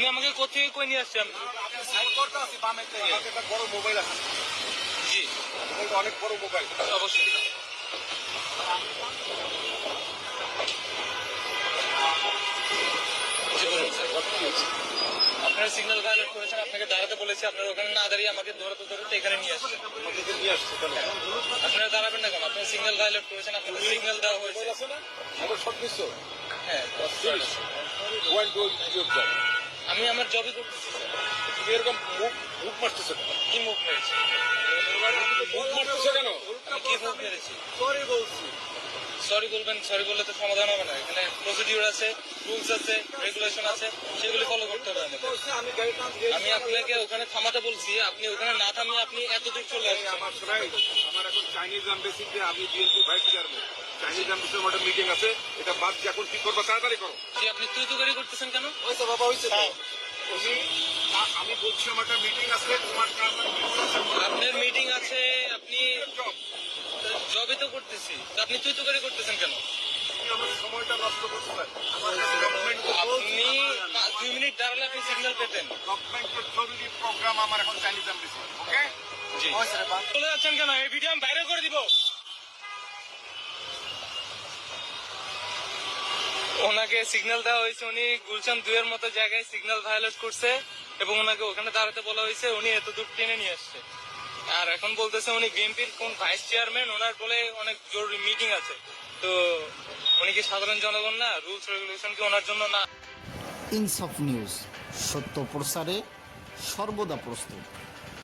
উনি আমাকে কোথায় কই নিয়ে আসছেন? সাইড করতে আছি বামে থেকে। একটা বড় মোবাইল আছে। জি এটা অনেক বড় মোবাইল। অবশ্যই। জি বলুন স্যার। আপনারা সিগন্যাল ভায়োলেট করেছেন, আপনাকে দাঁড়াতে বলেছি, আপনারা ওখানে না দাঁড়িয়ে আমাকে ধরতে ধরতে এখানে নিয়ে আসছেন। আমাদেরকে নিয়ে আসছে কেন? আপনারা দাঁড়াবেন না কেন? আপনারা সিগন্যাল ভায়োলেট করেছেন, আপনাদের সিগন্যাল দেওয়া হয়েছে। মোবাইল আছে না? আমার শর্ট নিচ্ছ? হ্যাঁ ওয়ান টু ইউর জব। আমি আমার জবই করতেছি স্যার। তুমি এরকম মুভ মারতেছো কেন? কি মুখ মেরেছি? মুভ মারতেছো কেন? আমি কি মুখ মেরেছি? সরি বলছি। সরি বলবেন, সরি বললে তো সমাধান হবে না। এখানে প্রসিডিউর আছে, রুলস আছে, রেগুলেশন আছে, সেগুলি ফলো করতে হবে আমাদের। আমি গাড়িটা আমি আপনাকে ওখানে থামাতে বলছি, আপনি ওখানে না থামিয়ে আপনি এত দূর চলে আসছেন। আমার শোনাই, আমার এখন চাইনিজ এম্বাসিতে আমি বিএনপি ভাইস চেয়ারম্যান। চাইনিজ এম্বাসির একটা মিটিং আছে, এটা বাদ দিয়ে এখন কি করবো তাড়াতাড়ি করো। জি আপনি তুই তো গাড়ি করতেছেন কেন? হয়েছে বাবা হয়েছে। আমি বলছি আমার একটা মিটিং আছে, তোমার আপনার মিটিং আছে, আপনি জবই তো করতেছি, তো আপনি তুই তো গাড়ি করতেছেন কেন? আমার সময়টা নষ্ট করতে পারে। আমার কাছে গভর্নমেন্ট আপনি 2 মিনিট দাঁড়ালে আপনি সিগন্যাল পেতেন। গভর্নমেন্টের জরুরি প্রোগ্রাম আমার এখন চাইনিজ এম্বাসি। ওকে জি চলে যাচ্ছেন কেন? এই ভিডিও আমি বাইরে করে দিব। ওনাকে সিগন্যাল দেওয়া হয়েছে, উনি গুলশান 2 এর মতো জায়গায় সিগন্যাল ভায়োলেট করছে এবং ওনাকে ওখানে দাঁড়াতে বলা হয়েছে, উনি এত দূর টেনে নিয়ে আসছে। আর এখন বলতেছে উনি বিএনপির কোন ভাইস চেয়ারম্যান, ওনার বলে অনেক জরুরি মিটিং আছে। তো উনি কি সাধারণ জনগণ না? রুলস রেগুলেশন কি ওনার জন্য না? ইনসাফ নিউজ, সত্য প্রচারে সর্বদা প্রস্তুত।